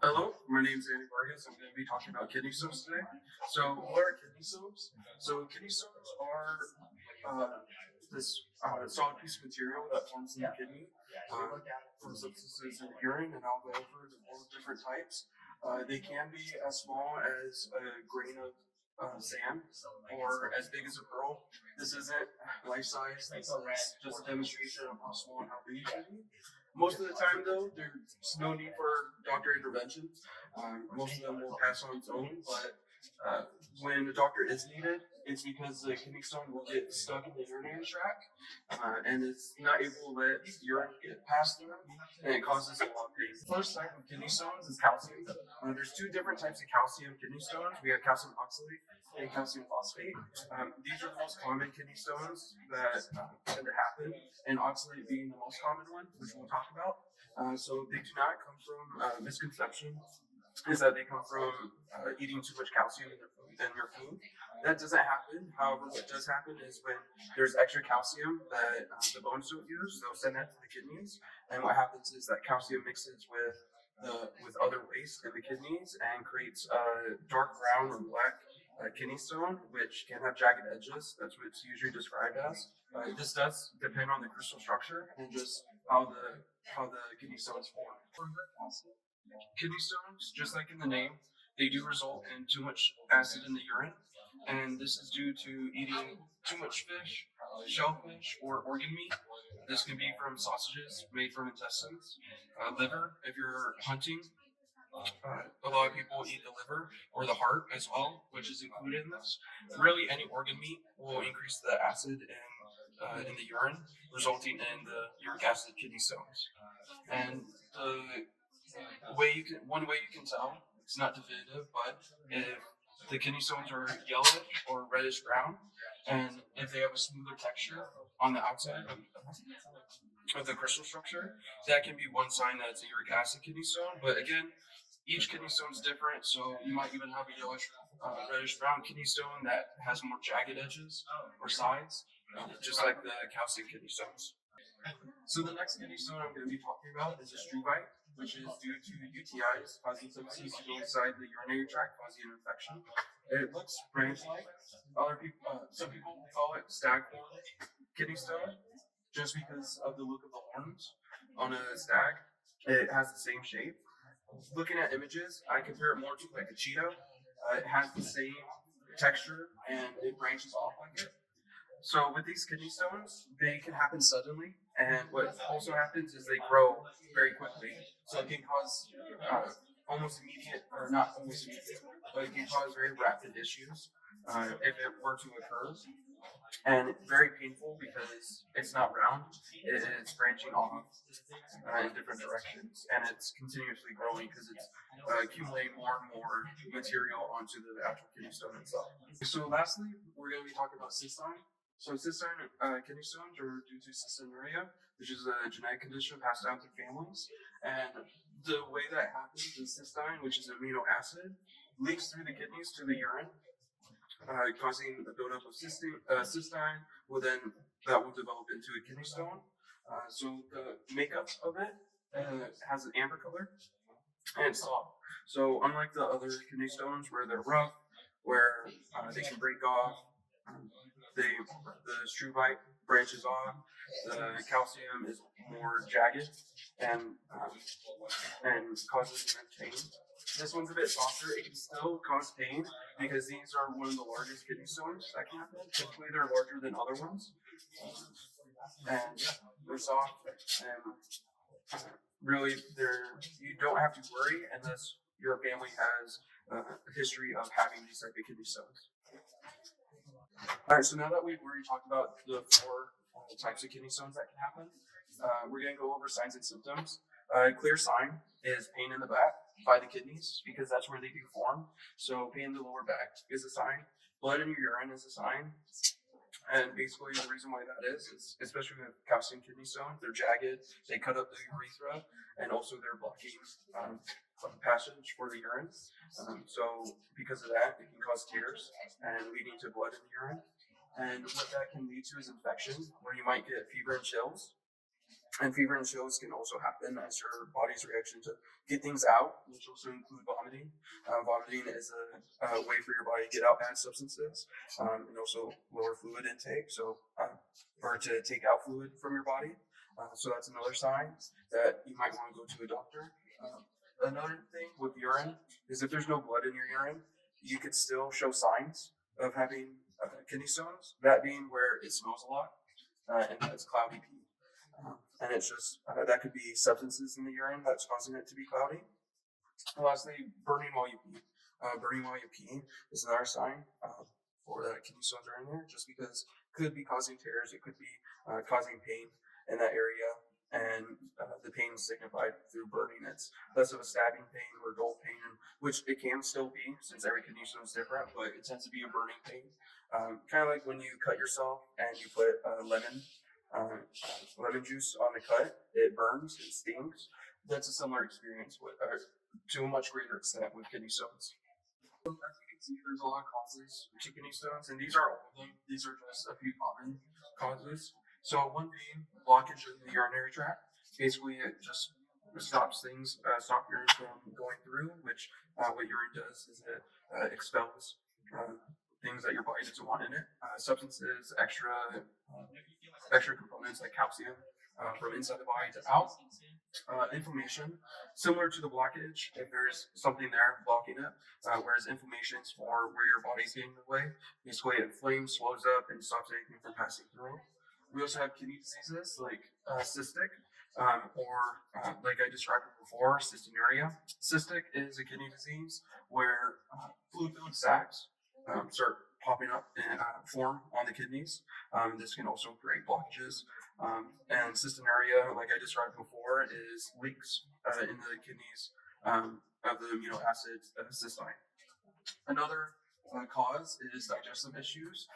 Hello, my name is Andy Vargas. I'm going to be talking about kidney stones today. So, what are kidney stones? So, kidney stones are this solid piece of material that forms in the kidney from substances in the urine, and I'll go over the four different types. They can be as small as a grain of sand or as big as a pearl. This isn't life size. This is just a demonstration of how small and how big it can be. Most of the time, though, there's no need for doctor intervention. Most of them will pass on its own, but when a doctor is needed, it's because the kidney stone will get stuck in the urinary tract and it's not able to let urine get past through, and it causes a lot of pain. The first type of kidney stones is calcium. There's two different types of calcium kidney stones. We have calcium oxalate and calcium phosphate. These are the most common kidney stones that tend to happen, and oxalate being the most common one, which we'll talk about. So they do not come from misconception is that they come from eating too much calcium in your food. That doesn't happen. However, what does happen is when there's extra calcium that the bones don't use, they'll send that to the kidneys, and what happens is that calcium mixes with other waste in the kidneys and creates a dark brown or black kidney stone, which can have jagged edges. That's what it's usually described as. This does depend on the crystal structure and just how the kidney stones form. Kidney stones, just like in the name, they do result in too much acid in the urine, and this is due to eating too much fish, shellfish, or organ meat. This can be from sausages made from intestines, liver if you're hunting. A lot of people eat the liver or the heart as well, which is included in this. Really, any organ meat will increase the acid in the urine, resulting in the uric acid kidney stones. And one way you can tell, it's not definitive, but if the kidney stones are yellowish or reddish brown, and if they have a smoother texture on the outside of the crystal structure, that can be one sign that it's a uric acid kidney stone. But again, each kidney stone is different, so you might even have a yellowish, reddish brown kidney stone that has more jagged edges or sides, just like the calcium kidney stones. So the next kidney stone I'm going to be talking about is a struvite, which is due to UTIs causing substances to go inside the urinary tract, causing an infection. It looks branch-like. Some people call it staghorn kidney stone, just because of the look of the horns on a stag. It has the same shape. Looking at images, I compare it more to like a Cheeto. It has the same texture and it branches off like it. So with these kidney stones, they can happen suddenly, and what also happens is they grow very quickly. So it can cause almost immediate, or not almost immediate, but it can cause very rapid issues if it were to occur. And it's very painful because it's not round; it's branching off in different directions, and it's continuously growing because it's accumulating more and more material onto the actual kidney stone itself. So lastly, we're going to be talking about cystine. So cystine kidney stones are due to cystinuria, which is a genetic condition passed down through families. And the way that happens is cystine, which is amino acid, leaks through the kidneys to the urine, causing the buildup of cystine. That will develop into a kidney stone. So the makeup of it has an amber color and it's soft. So unlike the other kidney stones where they're rough, where they can break off, the struvite branches off. The calcium is more jagged and causes immense pain. This one's a bit softer. It can still cause pain because these are one of the largest kidney stones that can happen. Typically, they're larger than other ones, and they're soft. And really, you don't have to worry unless your family has a history of having these type of kidney stones. All right, so now that we've already talked about the four types of kidney stones that can happen, we're going to go over signs and symptoms. A clear sign is pain in the back by the kidneys because that's where they do form. So pain in the lower back is a sign. Blood in your urine is a sign. And basically the reason why that is especially with calcium kidney stones, they're jagged, they cut up the urethra, and also they're blocking passage for the urine. So because of that, it can cause tears and leading to blood in the urine. And what that can lead to is infection, where you might get fever and chills. And fever and chills can also happen as your body's reaction to get things out, which also include vomiting. Vomiting is a way for your body to get out bad substances, and also lower fluid intake. Or to take out fluid from your body. So that's another sign that you might want to go to a doctor. Another thing with urine is if there's no blood in your urine, you could still show signs of having kidney stones. That being where it smells a lot and it's cloudy pee. And it's just that could be substances in the urine that's causing it to be cloudy. And lastly, burning while you pee. Burning while you pee is another sign for that kidney stones are in there, just because it could be causing tears, it could be causing pain in that area, and the pain is signified through burning. It's less of a stabbing pain or dull pain, which it can still be since every kidney stone is different, but it tends to be a burning pain. Kind of like when you cut yourself and you put lemon juice on the cut, it burns, it stings. That's a similar experience to a much greater extent with kidney stones. As you can see, there's a lot of causes to kidney stones, and these are all of them. These are just a few common causes. So one being blockage in the urinary tract. Basically, it just stops urine from going through, which what urine does is it expels things that your body doesn't want in it. Substances, extra components like calcium from inside the body to out. Inflammation, similar to the blockage, if there's something there blocking it, whereas inflammation is for where your body's getting in the way. Basically, it inflames, swells up, and stops anything from passing through. We also have kidney diseases like cystic, or like I described before, cystinuria. Cystic is a kidney disease where fluid-filled sacs start popping up and form on the kidneys. This can also create blockages. And cystinuria, like I described before, is leaks in the kidneys of the amino acid cystine. Another cause is digestive issues.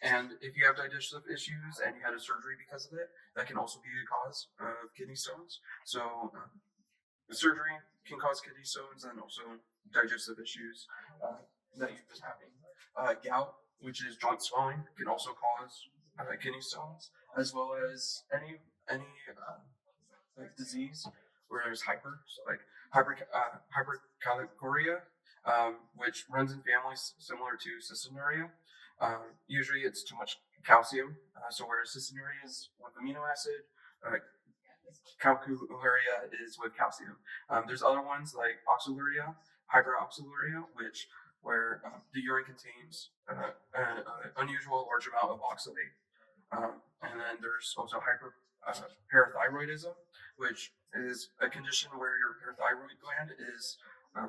And if you have digestive issues and you had a surgery because of it, that can also be a cause of kidney stones. So surgery can cause kidney stones and also digestive issues that you've been having. Gout, which is joint swelling, can also cause kidney stones, as well as any like disease where there's hypercalciuria, which runs in families similar to cystinuria. Usually it's too much calcium. So whereas cystinuria is with amino acid, calciuria is with calcium. There's other ones like oxaluria, hyperoxaluria, where the urine contains an unusual large amount of oxalate. And then there's also hyperparathyroidism, which is a condition where your parathyroid gland is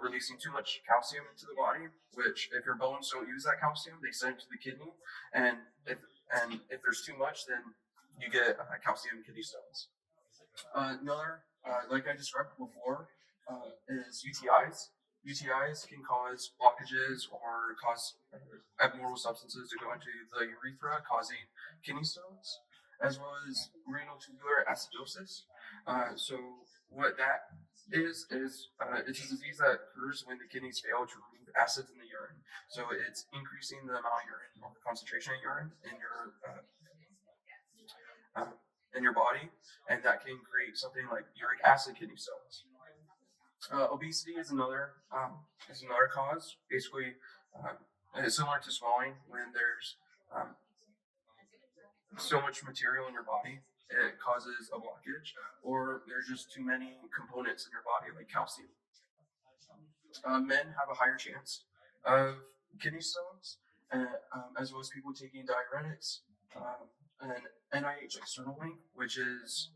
releasing too much calcium into the body, which if your bones don't use that calcium, they send it to the kidney. And if there's too much, then you get calcium kidney stones. Another, like I described before, is UTIs. UTIs can cause blockages or cause abnormal substances to go into the urethra, causing kidney stones, as well as renal tubular acidosis. So what that is it's a disease that occurs when the kidneys fail to remove acids in the urine. So it's increasing the amount of urine or the concentration of urine in your body, and that can create something like uric acid kidney stones. Obesity is another cause. Basically, it's similar to swelling when there's so much material in your body, it causes a blockage, or there's just too many components in your body like calcium. Men have a higher chance of kidney stones, as well as people taking diuretics, and NIH external link, which is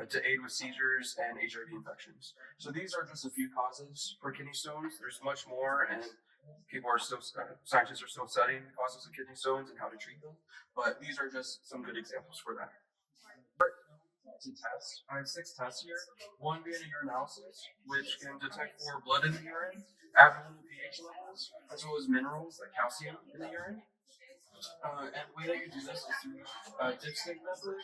to aid with seizures and HIV infections. So these are just a few causes for kidney stones. There's much more, and scientists are still studying the causes of kidney stones and how to treat them. But these are just some good examples for that. To test, I have 6 tests here. One being a urinalysis, which can detect for blood in the urine, abnormal pH levels, as well as minerals like calcium in the urine. And the way that you do this is through a dipstick method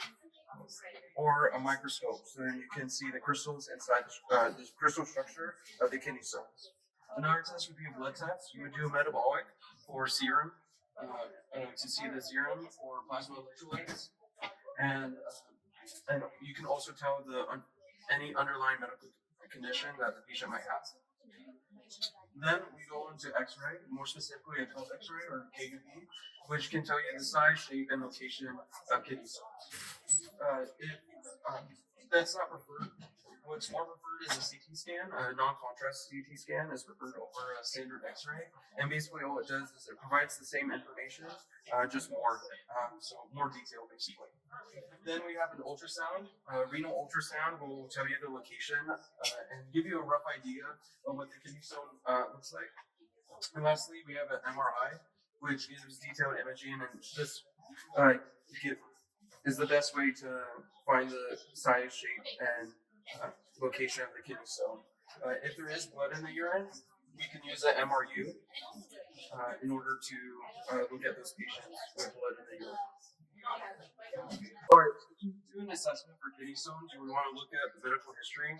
or a microscope, so then you can see the crystals inside the crystal structure of the kidney stones. Another test would be a blood test. You would do a metabolic for serum to see the serum or plasma electrolytes, and And you can also tell any underlying medical condition that the patient might have. Then we go into X-ray, more specifically a Tells X-ray or KUB, which can tell you the size, shape, and location of kidney stones. If that's not preferred, what's more preferred is a CT scan. A non-contrast CT scan is preferred over a standard X-ray, and basically all it does is it provides the same information, just more, so more detail basically. Then we have an ultrasound. Renal ultrasound will tell you the location and give you a rough idea of what the kidney stone looks like. And lastly, we have an MRI, which gives detailed imaging, and this is the best way to find the size, shape, and location of the kidney stone. If there is blood in the urine, we can use an MRU in order to look at those patients with blood in the urine. Alright, to do an assessment for kidney stones, you would want to look at the medical history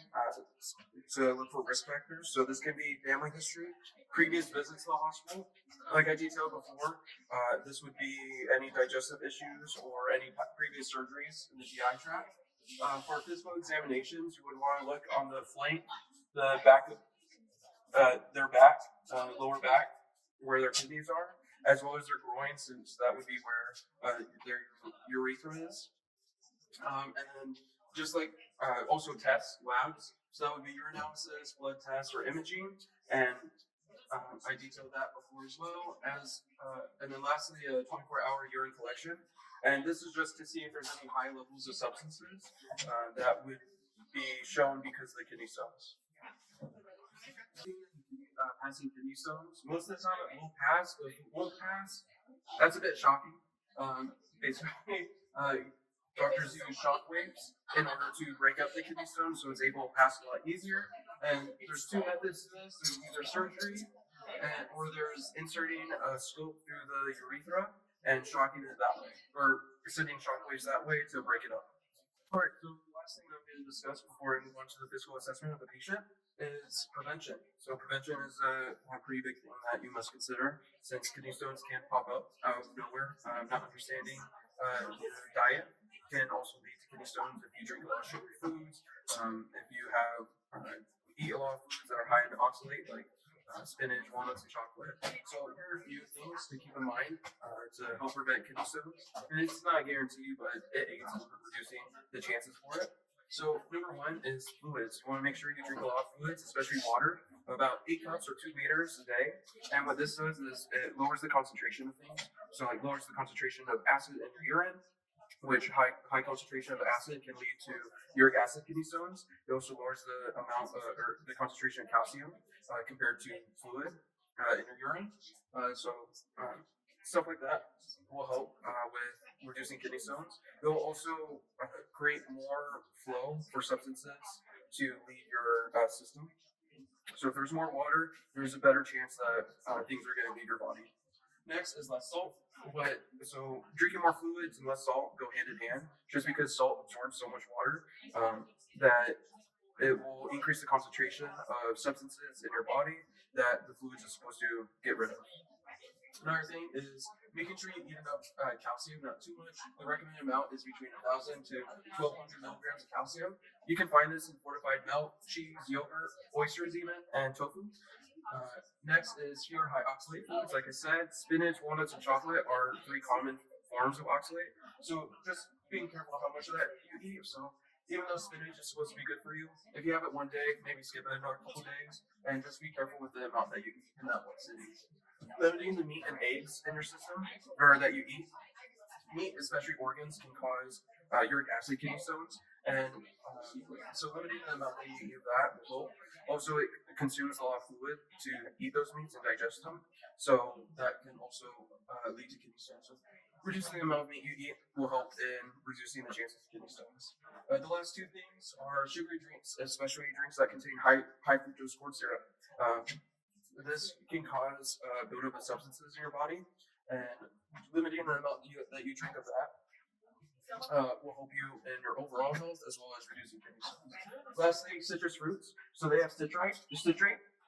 to look for risk factors. So this can be family history, previous visits to the hospital. Like I detailed before, this would be any digestive issues or any previous surgeries in the GI tract. For physical examinations, you would want to look on the flank, the back of their back, lower back, where their kidneys are, as well as their groin, since that would be where their urethra is. And then just like also tests, labs. So that would be urinalysis, blood tests, or imaging. And I detailed that before as well. And then lastly, a 24-hour urine collection. And this is just to see if there's any high levels of substances that would be shown because of the kidney stones. Passing kidney stones. Most of the time it will pass, but if it won't pass, that's a bit shocking. Basically, doctors use shock waves in order to break up the kidney stone, so it's able to pass a lot easier. And there's two methods to this. There's either surgery or there's inserting a scope through the urethra and shocking it that way, or sending shock waves that way to break it up. Alright, so the last thing I'm going to discuss before I move on to the physical assessment of the patient is prevention. So prevention is a pretty big thing that you must consider, since kidney stones can pop up out of nowhere. Not understanding your diet can also lead to kidney stones if you drink a lot of sugary foods, if you have eat a lot of foods that are high in oxalate, like spinach, walnuts, and chocolate. So here are a few things to keep in mind to help prevent kidney stones. And it's not a guarantee, but it aids in reducing the chances for it. So number one is fluids. You want to make sure you drink a lot of fluids, especially water, about 8 cups or 2 liters a day. And what this does is it lowers the concentration of things. So it lowers the concentration of acid in your urine, which high concentration of acid can lead to uric acid kidney stones. It also lowers the amount or the concentration of calcium compared to fluid in your urine. Stuff like that will help with reducing kidney stones. It will also create more flow for substances to leave your system. So if there's more water, there's a better chance that things are going to leave your body. Next is less salt. So drinking more fluids and less salt go hand in hand, just because salt absorbs so much water that it will increase the concentration of substances in your body that the fluids are supposed to get rid of. Another thing is making sure you eat enough calcium, not too much. The recommended amount is between 1,000 to 1,200 milligrams of calcium. You can find this in fortified milk, cheese, yogurt, oysters even, and tofu. Next is fewer high oxalate foods. Like I said, spinach, walnuts, and chocolate are 3 common forms of oxalate. So just being careful how much of that you eat. So even though spinach is supposed to be good for you, if you have it one day, maybe skip it another couple days, and just be careful with the amount that you eat in that one sitting. Limiting the meat and eggs in your system, or that you eat. Meat, especially organs, can cause uric acid kidney stones, and so limiting the amount that you eat of that will also it consumes a lot of fluid to eat those meats and digest them, so that can also lead to kidney stones. So reducing the amount of meat you eat will help in reducing the chances of kidney stones. The last 2 things are sugary drinks, especially drinks that contain high fructose corn syrup. This can cause buildup of substances in your body, and limiting the amount that you drink of that will help you in your overall health as well as reducing kidney stones. Lastly, citrus fruits. So they have citrate,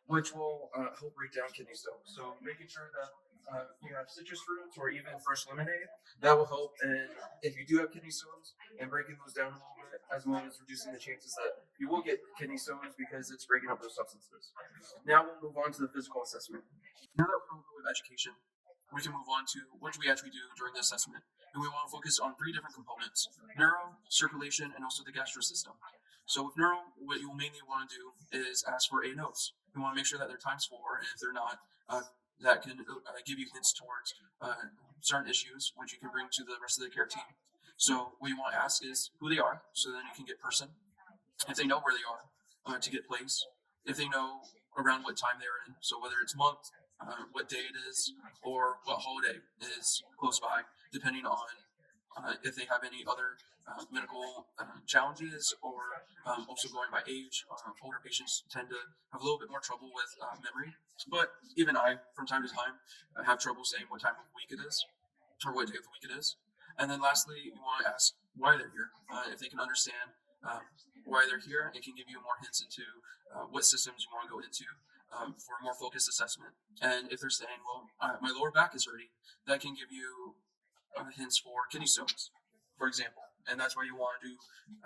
which will help break down kidney stones. So making sure that you have citrus fruits or even fresh lemonade. That will help. And if you do have kidney stones, and breaking those down a little bit, as well as reducing the chances that you will get kidney stones because it's breaking up those substances. Now we'll move on to the physical assessment. Now that we're over with education, we can move on to what do we actually do during the assessment. And we want to focus on three different components: neuro, circulation, and also the gastro system. So with neuro, what you'll mainly want to do is ask for A-notes. You want to make sure that they're times 4, and if they're not, that can give you hints towards certain issues, which you can bring to the rest of the care team. So what you want to ask is who they are, so then you can get person. If they know where they are, to get place. If they know around what time they're in, so whether it's month, what day it is, or what holiday is close by, depending on if they have any other medical challenges, or also going by age. Older patients tend to have a little bit more trouble with memory, but even I, from time to time, have trouble saying what time of week it is or what day of the week it is. And then lastly, you want to ask why they're here. If they can understand why they're here, it can give you more hints into what systems you want to go into for a more focused assessment. And if they're saying, well, my lower back is hurting, that can give you hints for kidney stones, for example. And that's why you want to do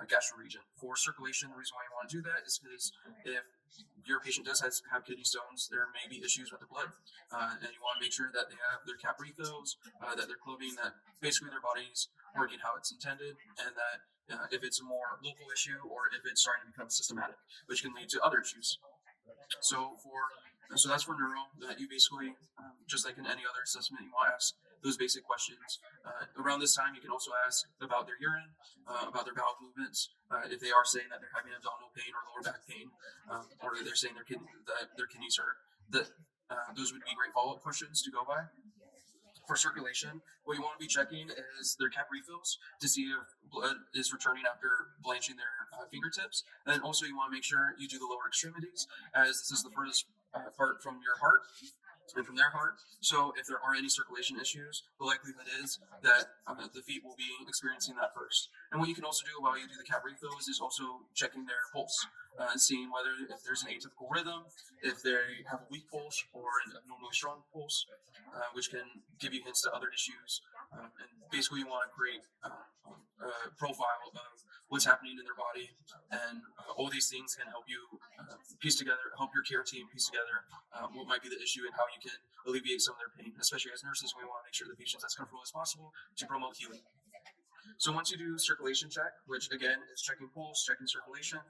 gastro region. For circulation, the reason why you want to do that is because if your patient does have kidney stones, there may be issues with the blood, and you want to make sure that they have their cap refills, that they're clothing, that basically their body's working how it's intended, and that if it's a more local issue or if it's starting to become systematic, which can lead to other issues. So that's for neuro. That you basically, just like in any other assessment, you want to ask those basic questions. Around this time, you can also ask about their urine, about their bowel movements. If they are saying that they're having abdominal pain or lower back pain, or they're saying that their kidneys are that those would be great follow-up questions to go by. For circulation, what you want to be checking is their cap refills to see if blood is returning after blanching their fingertips. And also you want to make sure you do the lower extremities, as this is the furthest part from your heart and from their heart. So if there are any circulation issues, the likelihood is that the feet will be experiencing that first. And what you can also do while you do the cap refills is also checking their pulse, seeing whether if there's an atypical rhythm, if they have a weak pulse or an abnormally strong pulse, which can give you hints to other issues. And basically you want to create a profile of what's happening in their body, and all these things can help you help your care team piece together what might be the issue and how you can alleviate some of their pain. Especially as nurses, we want to make sure the patient's as comfortable as possible to promote healing. So once you do circulation check, which again is checking pulse, checking circulation,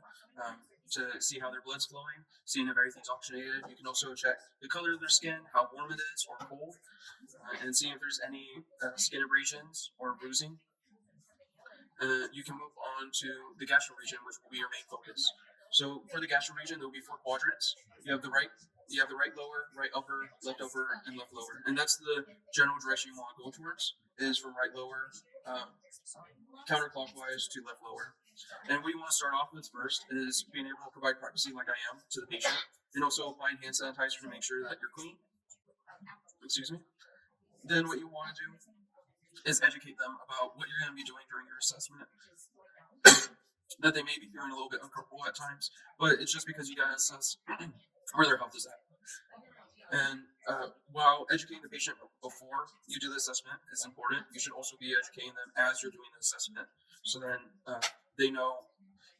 to see how their blood's flowing, seeing if everything's oxygenated. You can also check the color of their skin, how warm it is or cold, and see if there's any skin abrasions or bruising. You can move on to the gastro region, which will be your main focus. So for the gastro region, there will be 4 quadrants. You have the right lower, right upper, and left lower, and that's the general direction you want to go towards. Is from right lower counterclockwise to left lower. And what you want to start off with first is being able to provide privacy, like I am, to the patient, and also applying hand sanitizer to make sure that you're clean. Excuse me. Then what you want to do is educate them about what you're going to be doing during your assessment. That they may be feeling a little bit uncomfortable at times, but it's just because you got to assess where their health is at. And while educating the patient before you do the assessment is important, you should also be educating them as you're doing the assessment. So then they know,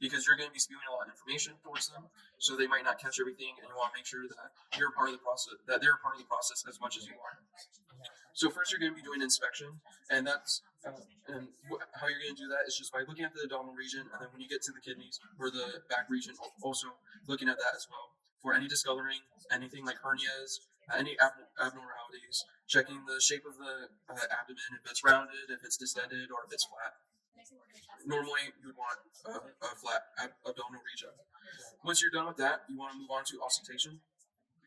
because you're going to be spewing a lot of information towards them, so they might not catch everything, and you want to make sure that you're part of the process, that they're part of the process as much as you are. So first, you're going to be doing inspection, and that's how you're going to do that is just by looking at the abdominal region, and then when you get to the kidneys or the back region, also looking at that as well for any discoloring, anything like hernias, any abnormalities, checking the shape of the abdomen, if it's rounded, if it's distended, or if it's flat. Normally, you would want a flat abdominal region. Once you're done with that, you want to move on to auscultation.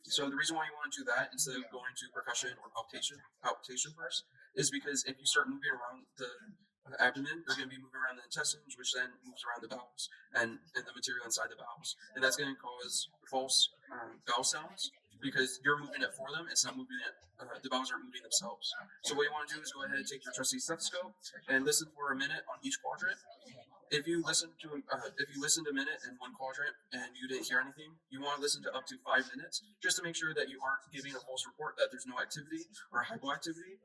So the reason why you want to do that instead of going to percussion or palpitation first is because if you start moving around the abdomen, you're going to be moving around the intestines, which then moves around the bowels and the material inside the bowels. And that's going to cause false bowel sounds because you're moving it for them. It's not moving it. The bowels aren't moving themselves. So what you want to do is go ahead and take your trusty stethoscope and listen for a minute on each quadrant. if you listened a minute in one quadrant and you didn't hear anything, you want to listen to up to 5 minutes just to make sure that you aren't giving a false report that there's no activity or hypoactivity.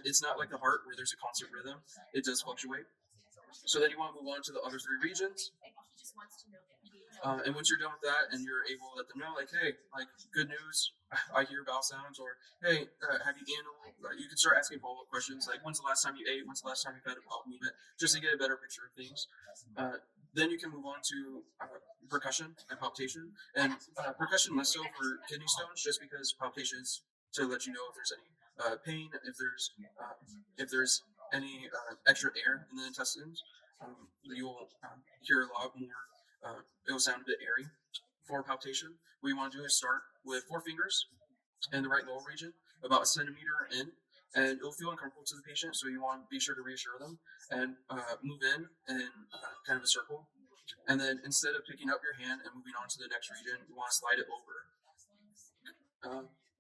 It's not like the heart where there's a constant rhythm; it does fluctuate. So then you want to move on to the other three regions. And once you're done with that, and you're able to let them know, like, hey, like, good news, I hear bowel sounds, or hey, have you eaten? You can start asking follow-up questions, like, when's the last time you ate? When's the last time you've had a bowel movement? Just to get a better picture of things. Then you can move on to percussion and palpation. And percussion less so for kidney stones, just because palpation is to let you know if there's any pain, if there's any extra air in the intestines. You'll hear a lot more. It'll sound a bit airy. For palpation, what you want to do is start with 4 fingers in the right lower region, about a centimeter in, and it'll feel uncomfortable to the patient, so you want to be sure to reassure them and move in kind of a circle. And then instead of picking up your hand and moving on to the next region, you want to slide it over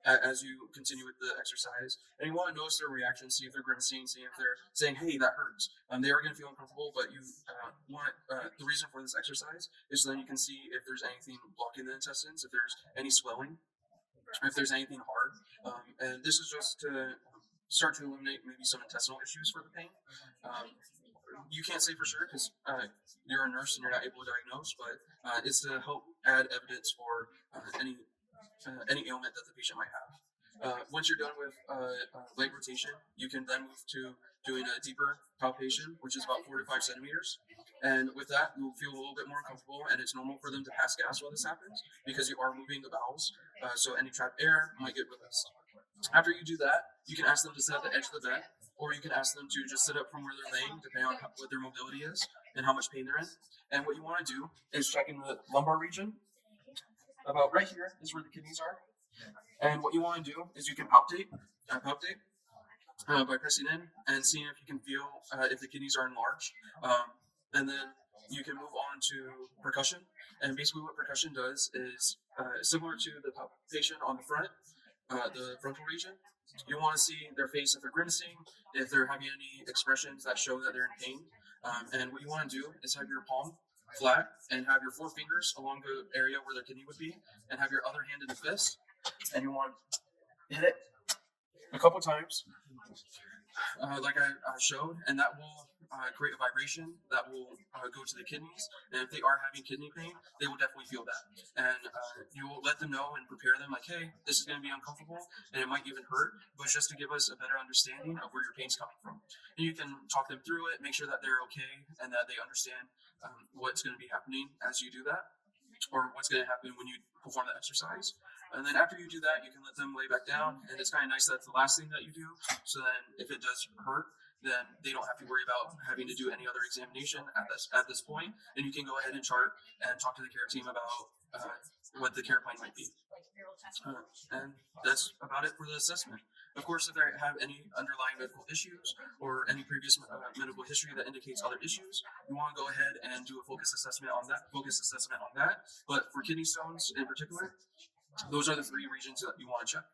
as you continue with the exercise. And you want to notice their reaction, see if they're grimacing, see if they're saying, hey, that hurts. They are going to feel uncomfortable, but you want the reason for this exercise is so then you can see if there's anything blocking the intestines, if there's any swelling, if there's anything hard. And this is just to start to eliminate maybe some intestinal issues for the pain. You can't say for sure because you're a nurse and you're not able to diagnose, but it's to help add evidence for any ailment that the patient might have. Once you're done with leg rotation, you can then move to doing a deeper palpation, which is about 4 to 5 centimeters. And with that, you'll feel a little bit more uncomfortable, and it's normal for them to pass gas while this happens because you are moving the bowels, so any trapped air might get released. After you do that, you can ask them to sit at the edge of the bed, or you can ask them to just sit up from where they're laying, depending on what their mobility is and how much pain they're in. And what you want to do is check in the lumbar region. About right here is where the kidneys are. And what you want to do is you can palpate by pressing in and seeing if you can feel if the kidneys are enlarged. And then you can move on to percussion. And basically what percussion does is similar to the palpation on the front, the frontal region. You want to see their face if they're grimacing, if they're having any expressions that show that they're in pain. And what you want to do is have your palm flat and have your 4 fingers along the area where their kidney would be, and have your other hand in the fist, and you want to hit it a couple times, like I showed, and that will create a vibration that will go to the kidneys. And if they are having kidney pain, they will definitely feel that. And you will let them know and prepare them, like, hey, this is going to be uncomfortable, and it might even hurt, but just to give us a better understanding of where your pain's coming from. And you can talk them through it, make sure that they're okay, and that they understand what's going to be happening as you do that, or what's going to happen when you perform the exercise. And then after you do that, you can let them lay back down, and it's kind of nice that it's the last thing that you do, so then if it does hurt, then they don't have to worry about having to do any other examination at this point, and you can go ahead and chart and talk to the care team about what the care plan might be. And that's about it for the assessment. Of course, if they have any underlying medical issues or any previous medical history that indicates other issues, you want to go ahead and do a focus assessment on that. But for kidney stones in particular, those are the 3 regions that you want to check.